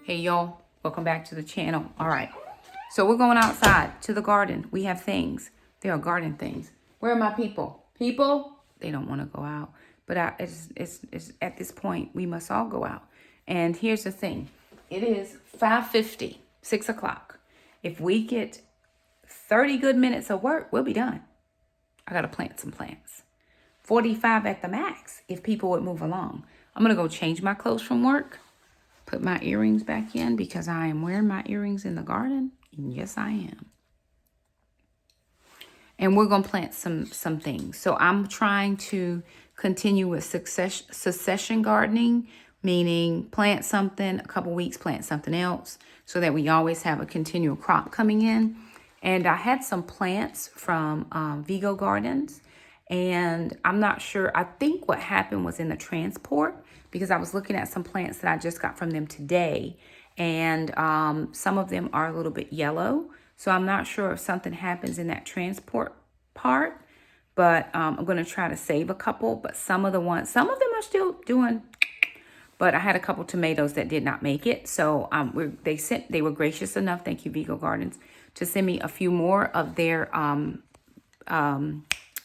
Hey y'all, welcome back to the channel. All right, so we're going outside to the garden. We have things. There are garden things. Where are my people? People, they don't want to go out. But it's at this point, we must all go out. And here's the thing. It is 5:50, 6 o'clock. If we get 30 good minutes of work, we'll be done. I got to plant some plants. 45 at the max if people would move along. I'm going to go change my clothes from work. Put my earrings back in because I am wearing my earrings in the garden. And yes, I am. And we're going to plant some things. So I'm trying to continue with succession gardening, meaning plant something, a couple weeks, plant something else, so that we always have a continual crop coming in. And I had some plants from Vego Gardens. And I'm not sure. I think what happened was in the transport, because I was looking at some plants that I just got from them today. And some of them are a little bit yellow. So I'm not sure if something happens in that transport part. But I'm going to try to save a couple. But some of them are still doing. But I had a couple tomatoes that did not make it. So they were gracious enough, thank you, Vego Gardens, to send me a few more of their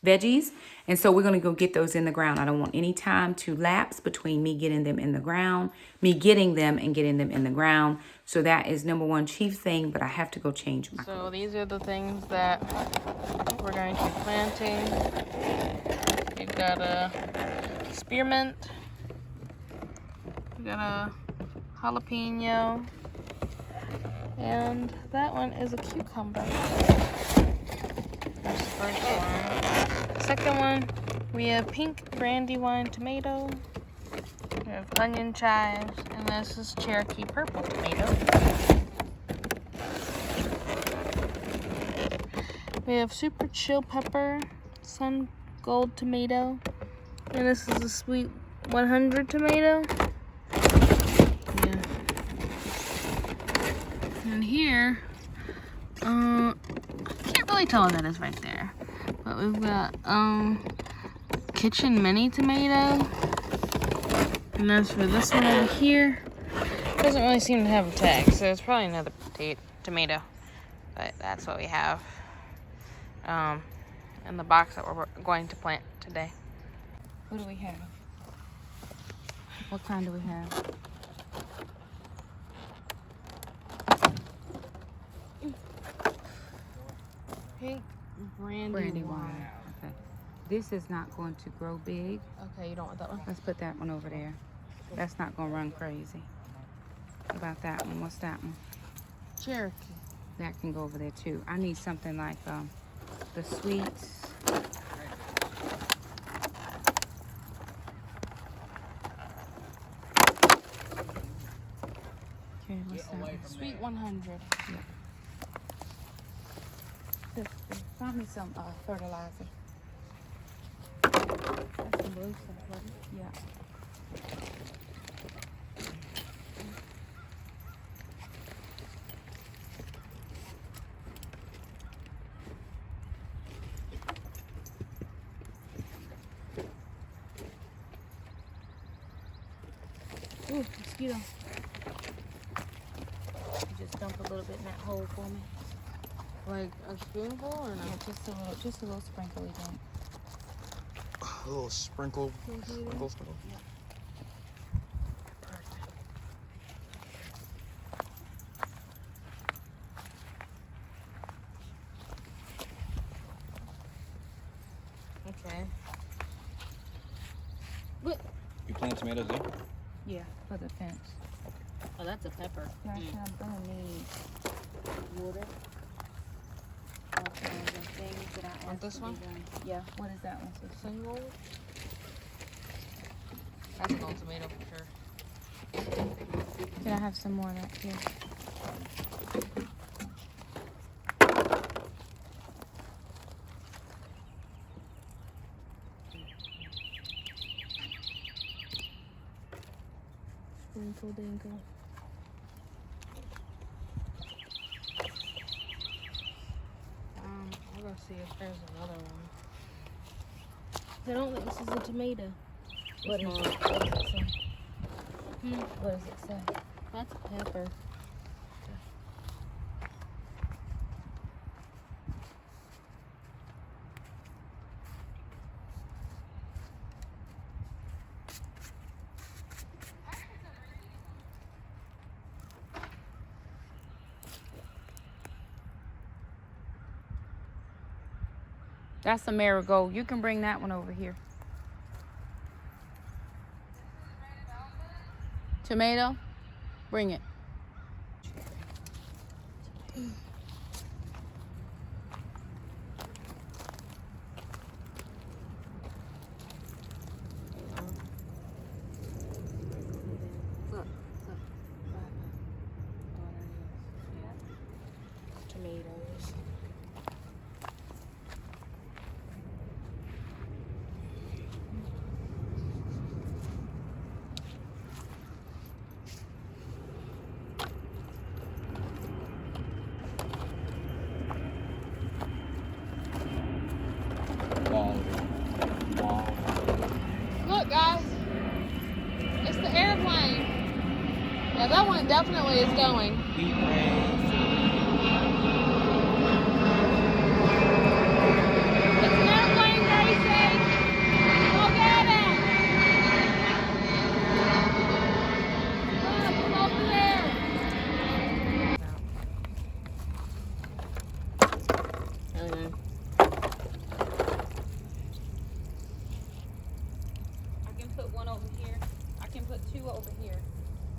veggies. And so we're going to go get those in the ground. I don't want any time to lapse between me getting them in the ground, me getting them and getting them in the ground. So that is number one chief thing, but I have to go change my clothes. So these are the things that we're going to be planting. We've got a spearmint. We've got a jalapeno. And that one is a cucumber. That's the first one. Second one, we have pink brandywine tomato. We have onion chives, and this is Cherokee purple tomato. We have super chill pepper, sun gold tomato, and this is a sweet 100 tomato. Yeah. And here, I can't really tell what that is right there. But we've got kitchen mini tomato. And as for this one over here, it doesn't really seem to have a tag, so it's probably another tomato. But that's what we have in the box that we're going to plant today. What do we have? What kind do we have? Pink brandywine. Okay. This is not going to grow big. Okay, you don't want that one? Let's put that one over there. That's not going to run crazy. What about that one? What's that one? Cherokee. That can go over there too. I need something like the sweets. Okay, what's that one? Sweet 100. Yeah. Find me some fertilizer. That's some blue stuff, wasn't it? Yeah. Ooh, mosquito. You just dump a little bit in that hole for me. Like a spoonful or no? Yeah, just a little sprinkle again. A little sprinkle. Sprinkle. Yeah. Perfect. Okay. What? You plant tomatoes there? Yeah, for the fence. Oh, that's a pepper. Actually, I'm gonna need water. All kinds of things that I asked Want this to be one? done. Yeah. What is that one? Single. That's an old tomato for sure. Can I have some more of that here? Sprinkle dinkle. I'll go see if there's another one. I don't think this is a tomato. What is it? What does it say? What does it say? That's pepper. That's a marigold. You can bring that one over here. Tomato? Bring it. Tomatoes. Look, guys. It's the airplane. Yeah, that one definitely is going. It's an airplane, Gracie. Go get it. Look, it's over there. Okay. I can put one over here. I can put two over here.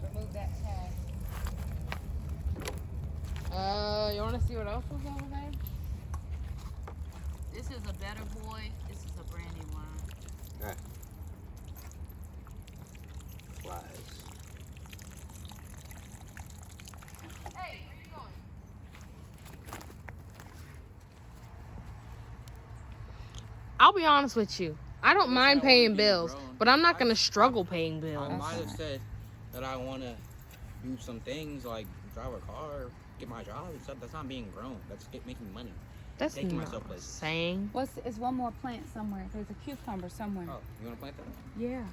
Remove that tag. You want to see what else is over there? This is a Better Boy. This is a brandy wine. Okay. Flies. Hey, where you going? I'll be honest with you. I don't mind paying bills, but I'm not going to struggle paying I bills. might have said that I want to do some things like drive a car, get my job and stuff. That's not being grown. That's making money. That's taking not myself places. saying. It's one more plant somewhere. There's a cucumber somewhere. Oh, you want to plant that? Yeah.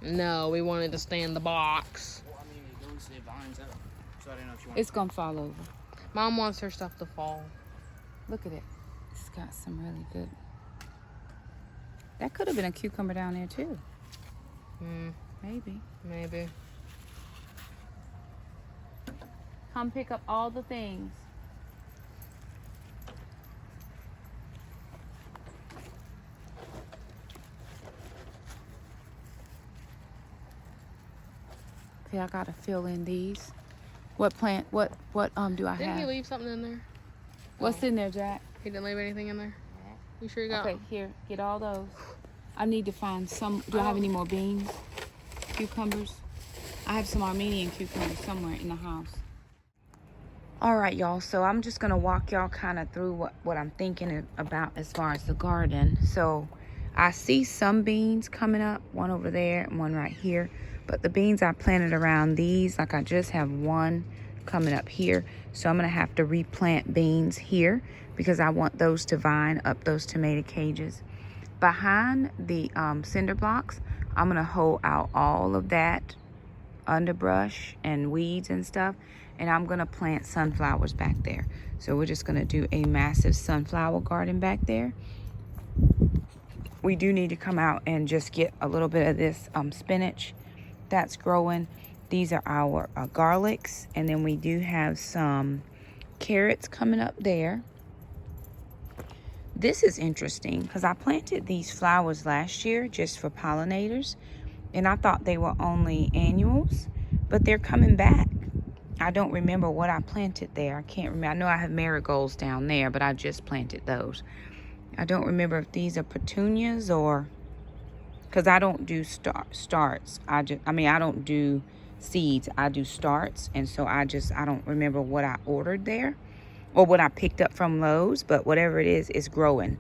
No, we wanted to stay in the box. Well, I mean, it goes, it vines up. So I didn't know if you want It's gonna fall over. Mom wants her stuff to fall. Look at it. It's got some really good. That could have been a cucumber down there too. Maybe. Maybe. Come pick up all the things. Okay, I gotta fill in these. What plant? What do I Didn't he have? leave something in there? What's in there, Jack? He didn't leave anything in there? You sure you got Okay, here, get all those. I need to find some. Do I have any more beans? Cucumbers? I have some Armenian cucumbers somewhere in the house. All right, y'all. So I'm just gonna walk y'all kind of through what I'm thinking about as far as the garden. So I see some beans coming up, one over there and one right here. But the beans I planted around these, like I just have one coming up here. So I'm gonna have to replant beans here because I want those to vine up those tomato cages. Behind the cinder blocks, I'm gonna hoe out all of that underbrush and weeds and stuff, and I'm gonna plant sunflowers back there. So we're just gonna do a massive sunflower garden back there. We do need to come out and just get a little bit of this spinach that's growing. These are our garlics, and then we do have some carrots coming up there. This is interesting because I planted these flowers last year just for pollinators, and I thought they were only annuals, but they're coming back. I don't remember what I planted there. I can't remember. I know I have marigolds down there, but I just planted those. I don't remember if these are petunias or, because I don't do starts. I don't do seeds. I do starts, and so I don't remember what I ordered there or what I picked up from Lowe's, but whatever it is growing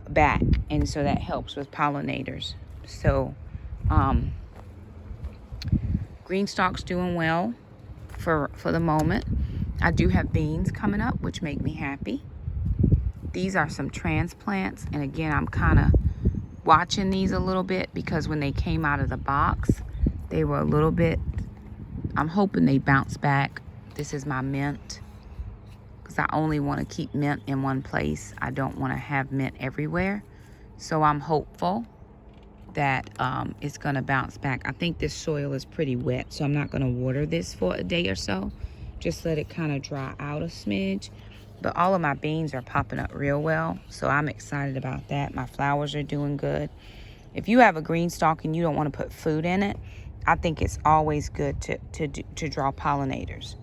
back, and so that helps with pollinators. So green stalk's doing well for the moment. I do have beans coming up, which make me happy. These are some transplants, and again, I'm kind of watching these a little bit because when they came out of the box, they were a little bit I'm hoping they bounce back. This is my mint, because I only want to keep mint in one place. I don't want to have mint everywhere. So I'm hopeful that it's going to bounce back. I think this soil is pretty wet, so I'm not going to water this for a day or so. Just let it kind of dry out a smidge. But all of my beans are popping up real well, so I'm excited about that. My flowers are doing good. If you have a green stalk and you don't want to put food in it, I think it's always good to draw pollinators.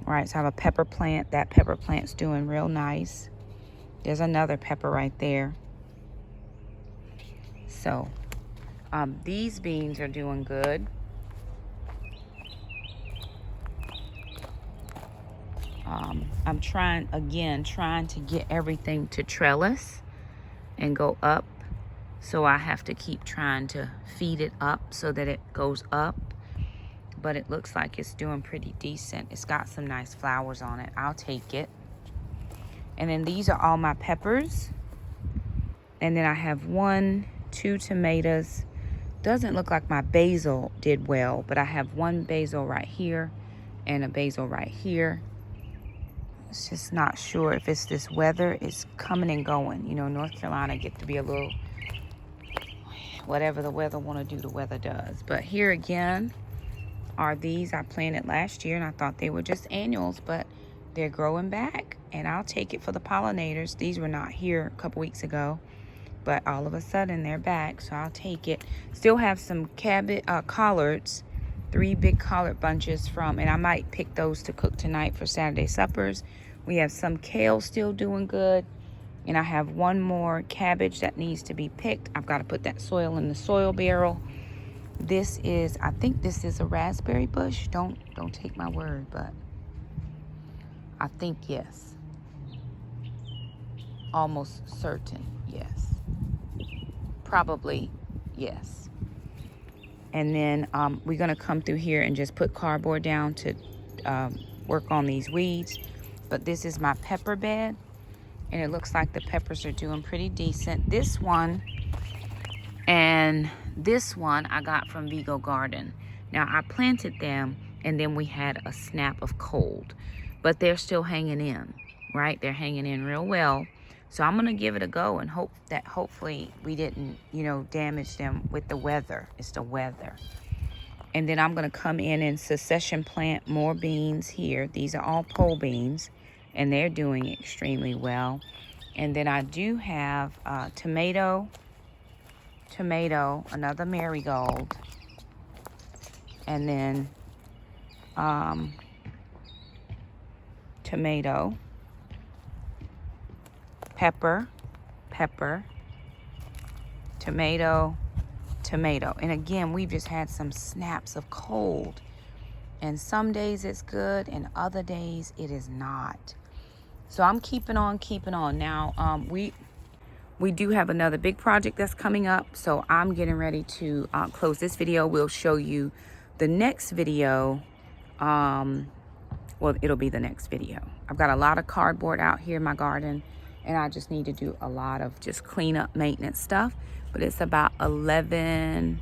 All right, so I have a pepper plant. That pepper plant's doing real nice. There's another pepper right there. So these beans are doing good. I'm trying to get everything to trellis and go up. So I have to keep trying to feed it up so that it goes up. But it looks like it's doing pretty decent. It's got some nice flowers on it. I'll take it. And then these are all my peppers. And then I have 2 tomatoes. Doesn't look like my basil did well, but I have 1 basil right here and a basil right here. It's just not sure if it's this weather. It's coming and going. You know, North Carolina get to be a little, whatever the weather want to do, the weather does. But here again are these I planted last year, and I thought they were just annuals, but they're growing back, and I'll take it for the pollinators. These were not here a couple weeks ago, but all of a sudden they're back, so I'll take it. Still have some collards, 3 big collard bunches from, and I might pick those to cook tonight for Saturday suppers. We have some kale still doing good, and I have 1 more cabbage that needs to be picked. I've got to put that soil in the soil barrel. This is, I think this is a raspberry bush. Don't take my word, but I think yes. Almost certain, yes. Probably yes. And then we're gonna come through here and just put cardboard down to work on these weeds. But this is my pepper bed, and it looks like the peppers are doing pretty decent. This one and this one I got from Vego Garden. Now I planted them, and then we had a snap of cold, but they're still hanging in, right? They're hanging in real well. So I'm gonna give it a go and hope that hopefully we didn't, you know, damage them with the weather. It's the weather. And then I'm gonna come in and succession plant more beans here. These are all pole beans, and they're doing extremely well. And then I do have tomato, another marigold, and then tomato, pepper, tomato. And again, we've just had some snaps of cold, and some days it's good and other days it is not. So I'm keeping on. Now we do have another big project that's coming up, so I'm getting ready to close this video. We'll show you the next video. Well, it'll be the next video. I've got a lot of cardboard out here in my garden, and I just need to do a lot of just cleanup maintenance stuff. But it's about 11,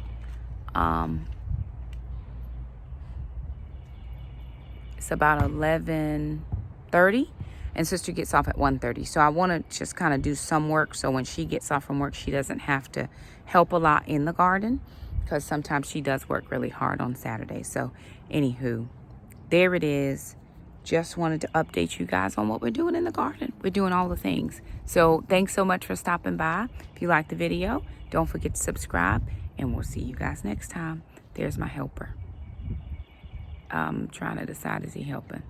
it's about 11:30, and sister gets off at 1:30. So I want to just kind of do some work, so when she gets off from work, she doesn't have to help a lot in the garden, because sometimes she does work really hard on Saturdays. So anywho, there it is. Just wanted to update you guys on what we're doing in the garden. We're doing all the things. So thanks so much for stopping by. If you liked the video, don't forget to subscribe, and we'll see you guys next time. There's my helper. I'm trying to decide, is he helping?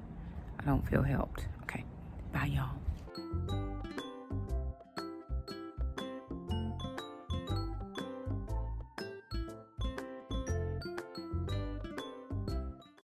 I don't feel helped. Okay, bye y'all.